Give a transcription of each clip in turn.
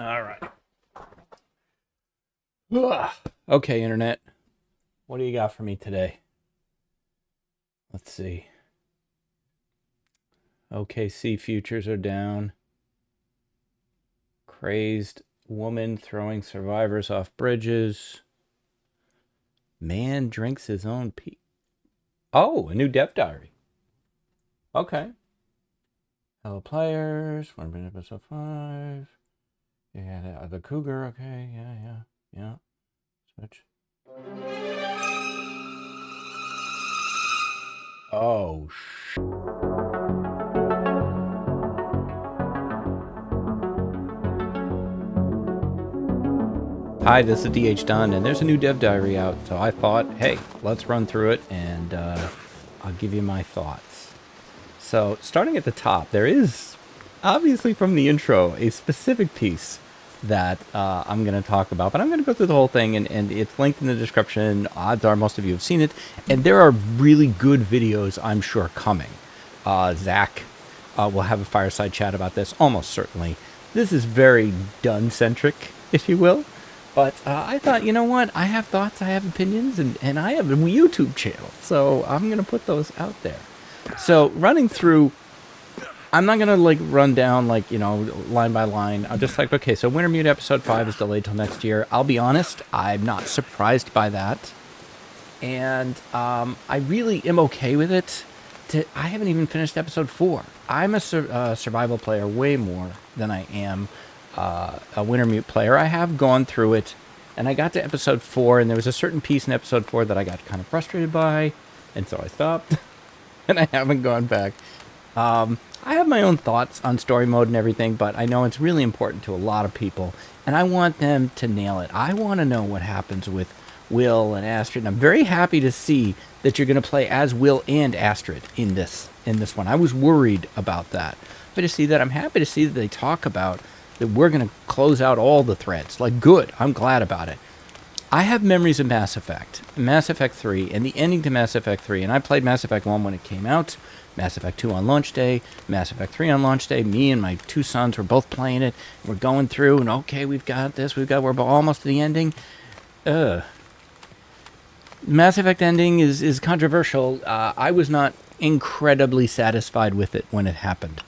All right. Ugh. Okay, Internet. What do you got for me today? Let's see. OKC futures are down. Crazed woman throwing survivors off bridges. Man drinks his own pee. Oh, a new dev diary. Okay. Hello, players. One minute, episode 5. Yeah, the cougar. Okay, yeah. Switch. Oh, Hi, this is DH Dunn, and there's a new dev diary out, so I thought, hey, let's run through it, and I'll give you my thoughts. So, starting at the top, there is, obviously from the intro, a specific piece that I'm going to talk about, but I'm going to go through the whole thing, and it's linked in the description. Odds are most of you have seen it, and there are really good videos, I'm sure, coming. Zach will have a fireside chat about this, almost certainly. This is very Dunn-centric, if you will. But I thought, you know what? I have thoughts, I have opinions, and I have a YouTube channel. So I'm going to put those out there. So running through, I'm not going to run down line by line. I'm just like, okay, so Wintermute episode 5 is delayed till next year. I'll be honest, I'm not surprised by that. And I really am okay with it. I haven't even finished episode 4. I'm a survival player way more than I am a Wintermute player. I have gone through it, and I got to episode 4, and there was a certain piece in episode 4 that I got kind of frustrated by, and so I stopped, and I haven't gone back. I have my own thoughts on story mode and everything, but I know it's really important to a lot of people, and I want them to nail it. I want to know what happens with Will and Astrid, and I'm very happy to see that you're going to play as Will and Astrid in this one. I was worried about that, but to see that, I'm happy to see that they talk about that we're going to close out all the threads. Good. I'm glad about it. I have memories of Mass Effect 3, and the ending to Mass Effect 3, and I played Mass Effect 1 when it came out, Mass Effect 2 on launch day, Mass Effect 3 on launch day. Me and my 2 sons were both playing it. We're going through, and okay, we've got this, we're almost to the ending. Mass Effect ending is controversial. I was not incredibly satisfied with it when it happened.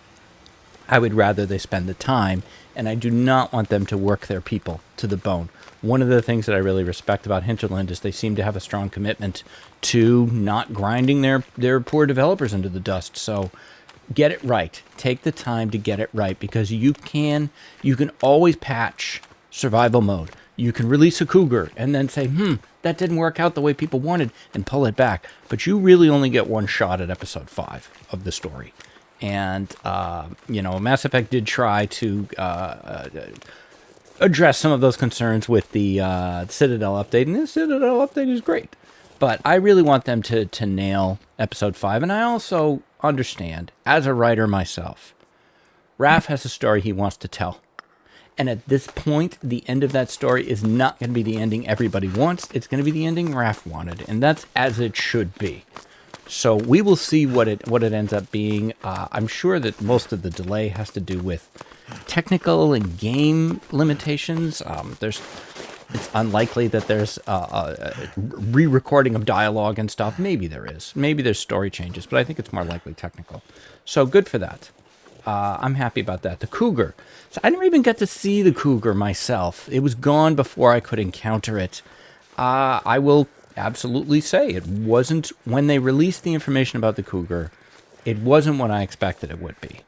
I would rather they spend the time, and I do not want them to work their people to the bone. One of the things that I really respect about Hinterland is they seem to have a strong commitment to not grinding their poor developers into the dust. So get it right. Take the time to get it right, because you can always patch survival mode. You can release a cougar and then say, that didn't work out the way people wanted, and pull it back. But you really only get one shot at episode 5 of the story. And, Mass Effect did try to address some of those concerns with the Citadel update, and the Citadel update is great. But I really want them to nail episode 5, and I also understand, as a writer myself, Raph has a story he wants to tell. And at this point, the end of that story is not going to be the ending everybody wants. It's going to be the ending Raph wanted, and that's as it should be. So we will see what it ends up being. I'm sure that most of the delay has to do with technical and game limitations. It's unlikely that there's a re-recording of dialogue and stuff. Maybe there is. Maybe there's story changes, but I think it's more likely technical. So good for that. I'm happy about that. The cougar. So I never even got to see the cougar myself. It was gone before I could encounter it. I will absolutely say it wasn't, when they released the information about the cougar, it wasn't what I expected it would be.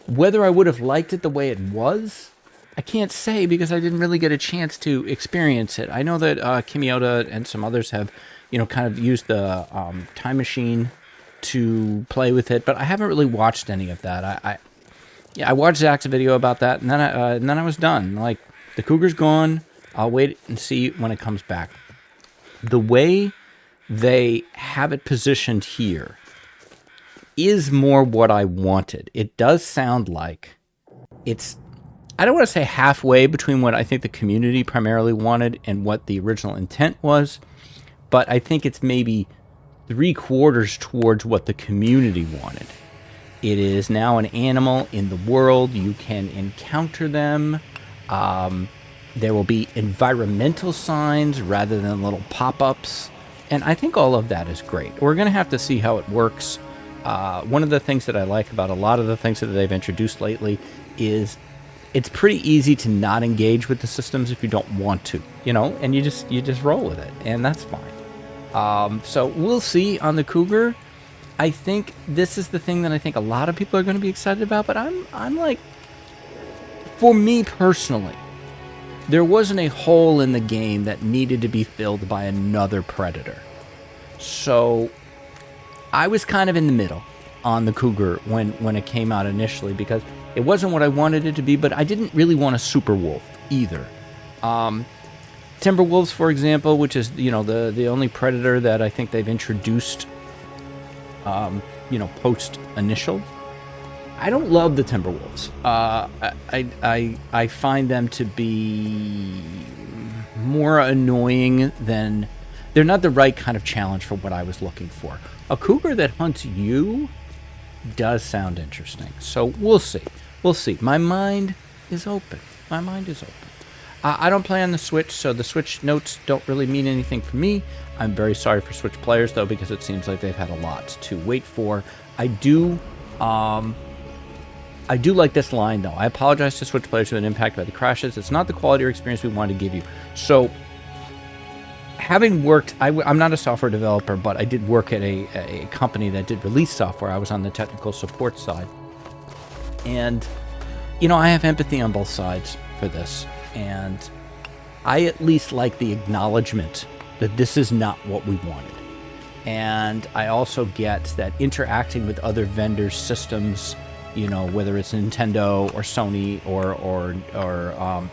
Whether I would have liked it the way it was, I can't say, because I didn't really get a chance to experience it. I know that Kimioda and some others have, kind of used the time machine to play with it, but I haven't really watched any of that. I watched Zach's video about that, and then I was done. The cougar's gone. I'll wait and see when it comes back. The way they have it positioned here is more what I wanted. It does sound like it's, I don't want to say halfway between what I think the community primarily wanted and what the original intent was, but I think it's maybe 3/4 towards what the community wanted. It is now an animal in the world. You can encounter them. There will be environmental signs rather than little pop-ups. And I think all of that is great. We're going to have to see how it works. One of the things that I like about a lot of the things that they've introduced lately is it's pretty easy to not engage with the systems if you don't want to, and you just roll with it, and that's fine. So we'll see on the Cougar. I think this is the thing that I think a lot of people are going to be excited about, but I'm like, for me personally, there wasn't a hole in the game that needed to be filled by another Predator. So I was kind of in the middle on the Cougar when it came out initially, because it wasn't what I wanted it to be, but I didn't really want a Super Wolf either. Timberwolves, for example, which is, the only Predator that I think they've introduced, post initial. I don't love the Timberwolves. I find them to be more annoying than... They're not the right kind of challenge for what I was looking for. A Cougar that hunts you does sound interesting. So we'll see. We'll see. My mind is open. I don't play on the Switch, so the Switch notes don't really mean anything for me. I'm very sorry for Switch players, though, because it seems like they've had a lot to wait for. I do like this line, though. I apologize to Switch players who have been impacted by the crashes. It's not the quality or experience we wanted to give you. So, having worked... I'm not a software developer, but I did work at a company that did release software. I was on the technical support side. And, I have empathy on both sides for this. And I at least like the acknowledgement that this is not what we wanted. And I also get that interacting with other vendors' systems, whether it's Nintendo or Sony or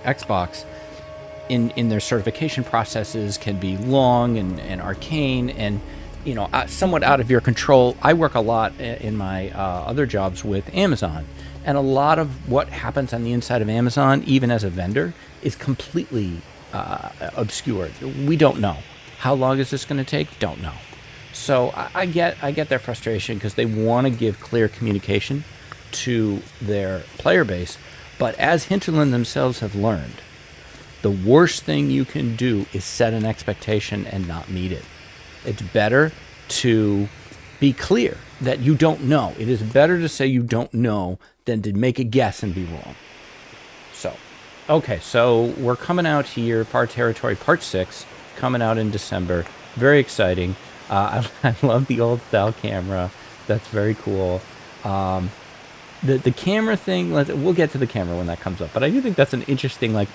Xbox, in their certification processes can be long and arcane and, somewhat out of your control. I work a lot in my other jobs with Amazon. And a lot of what happens on the inside of Amazon, even as a vendor, is completely obscured. We don't know. How long is this going to take? Don't know. So I get their frustration because they want to give clear communication to their player base. But as Hinterland themselves have learned, the worst thing you can do is set an expectation and not meet it. It's better to be clear that you don't know. It is better to say you don't know than to make a guess and be wrong. So, okay, so we're coming out here, Par Territory Part 6, coming out in December. Very exciting. I love the old style camera. That's very cool. The camera thing, we'll get to the camera when that comes up, but I do think that's an interesting, I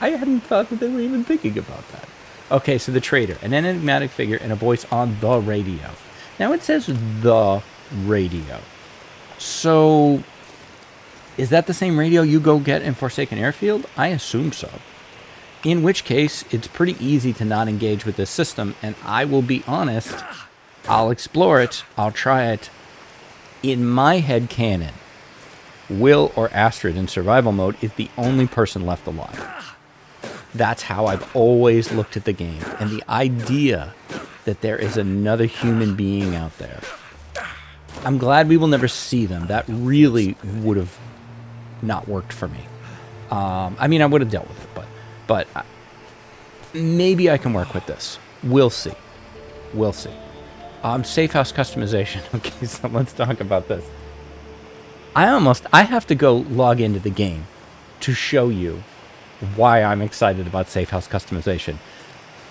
hadn't thought that they were even thinking about that. Okay, so the trader, an enigmatic figure and a voice on the radio. Now it says the radio. So, is that the same radio you go get in Forsaken Airfield? I assume so. In which case, it's pretty easy to not engage with this system, and I will be honest, I'll explore it, I'll try it. In my head canon, Will or Astrid in survival mode is the only person left alive. That's how I've always looked at the game, and the idea that there is another human being out there. I'm glad we will never see them. That really would have not worked for me. I would have dealt with it, but maybe I can work with this. We'll see. Safe house customization. Okay, so let's talk about this. I have to go log into the game to show you why I'm excited about safe house customization.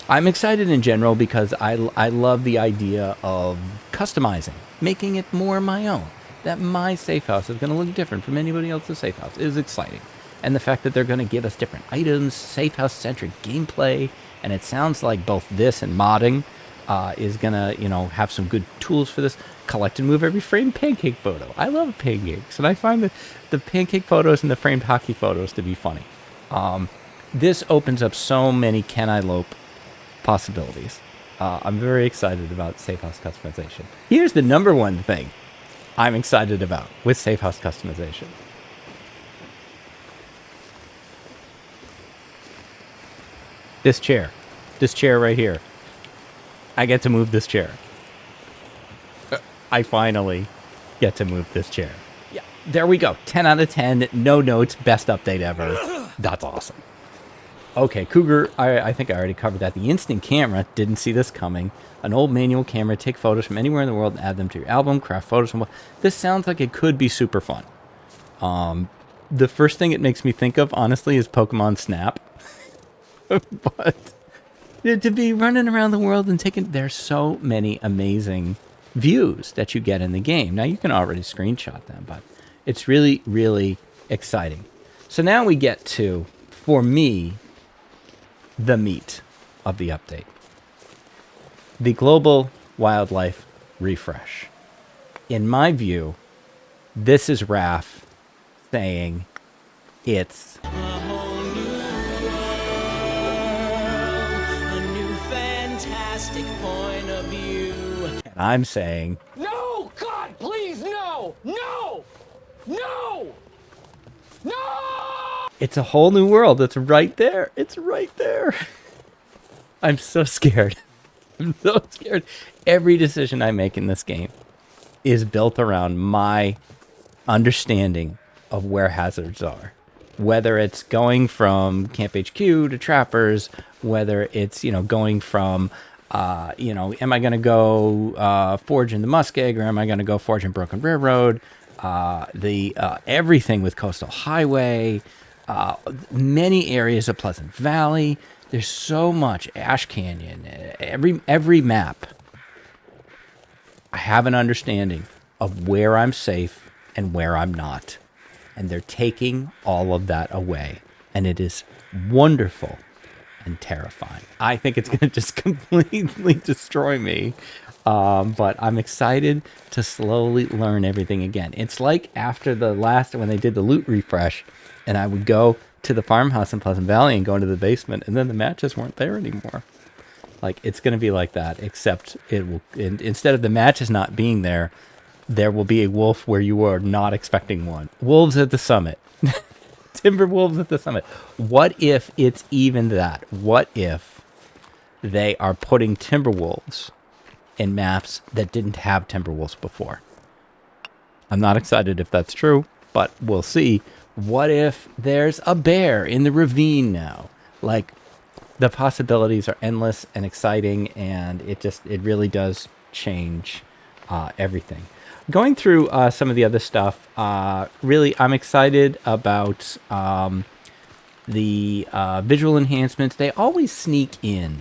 I'm excited in general because I love the idea of customizing, making it more my own. That my safe house is going to look different from anybody else's safe house is exciting. And the fact that they're going to give us different items, safe house-centric gameplay, and it sounds like both this and modding is going to, have some good tools for this. Collect and move every framed pancake photo. I love pancakes, and I find the pancake photos and the framed hockey photos to be funny. This opens up so many Can I Lope possibilities. I'm very excited about safe house customization. Here's the number one thing I'm excited about with safe house customization. This chair right here. I get to move this chair. I finally get to move this chair. Yeah, there we go. 10 out of 10. No notes. Best update ever. That's awesome. Okay, Cougar, I think I already covered that. The instant camera, didn't see this coming. An old manual camera, take photos from anywhere in the world and add them to your album, craft photos from... This sounds like it could be super fun. The first thing it makes me think of, honestly, is Pokemon Snap. But to be running around the world and taking... There's so many amazing views that you get in the game. Now, you can already screenshot them, but it's really, really exciting. So now we get to, for me, the meat of the update. The global wildlife refresh. In my view, this is Raph saying it's a whole new world, a new fantastic point of view. And I'm saying, no! God, please, no! No! No! No! it's a whole new world. It's right there. It's right there. I'm so scared. I'm so scared. Every decision I make in this game is built around my understanding of where hazards are. Whether it's going from Camp HQ to Trappers, whether it's, going from, am I going to go forge in the Muskeg, or am I going to go forge in Broken Railroad? Everything with Coastal Highway, many areas of Pleasant Valley. There's so much. Ash Canyon, every map. I have an understanding of where I'm safe and where I'm not. And they're taking all of that away. And it is wonderful and terrifying. I think it's going to just completely destroy me. But I'm excited to slowly learn everything again. It's like after when they did the loot refresh, and I would go to the farmhouse in Pleasant Valley and go into the basement, and then the matches weren't there anymore. Like, it's going to be like that, except it will, instead of the matches not being there, there will be a wolf where you are not expecting one. Wolves at the summit. Timber wolves at the summit. What if it's even that? What if they are putting timber wolves in maps that didn't have timber wolves before? I'm not excited if that's true, but we'll see. What if there's a bear in the ravine now? Like, the possibilities are endless and exciting, and it really does change everything. Going through some of the other stuff, really, I'm excited about the visual enhancements. They always sneak in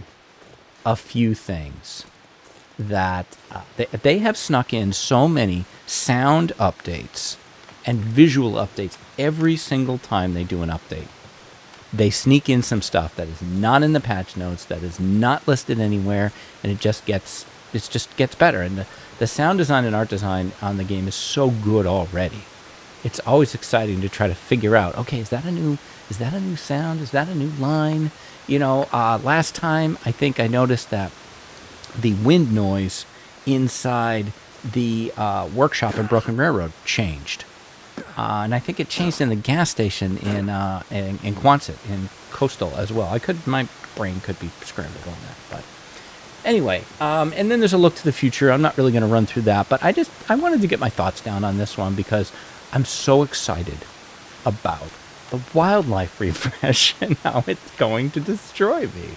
a few things that they have snuck in so many sound updates and visual updates every single time they do an update. They sneak in some stuff that is not in the patch notes, that is not listed anywhere, and it just gets better. And the sound design and art design on the game is so good already. It's always exciting to try to figure out, okay, is that a new sound? Is that a new line? Last time I think I noticed that the wind noise inside the workshop in Broken Railroad changed. And I think it changed in the gas station in Quonset, in Coastal as well. My brain could be scrambled on that, but anyway. And then there's a look to the future. I'm not really going to run through that, but I wanted to get my thoughts down on this one because I'm so excited about the wildlife refresh and how it's going to destroy me.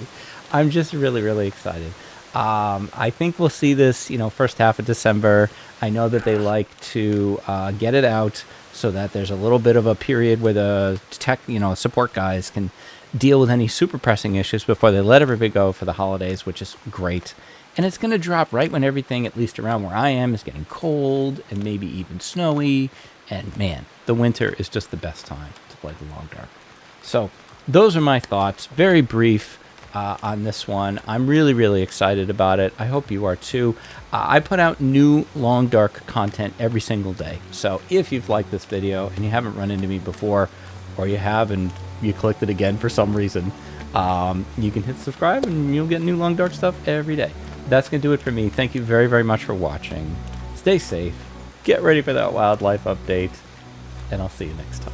I'm just really, really excited. I think we'll see this, first half of December. I know that they like to get it out so that there's a little bit of a period where the tech, support guys can deal with any super pressing issues before they let everybody go for the holidays, which is great. And it's going to drop right when everything, at least around where I am, is getting cold and maybe even snowy. And man, the winter is just the best time to play the Long Dark. So those are my thoughts. Very brief on this one. I'm really, really excited about it. I hope you are too. I put out new Long Dark content every single day. So if you've liked this video and you haven't run into me before, or you have and you clicked it again for some reason, you can hit subscribe and you'll get new Long Dark stuff every day. That's going to do it for me. Thank you very, very much for watching. Stay safe. Get ready for that wildlife update. And I'll see you next time.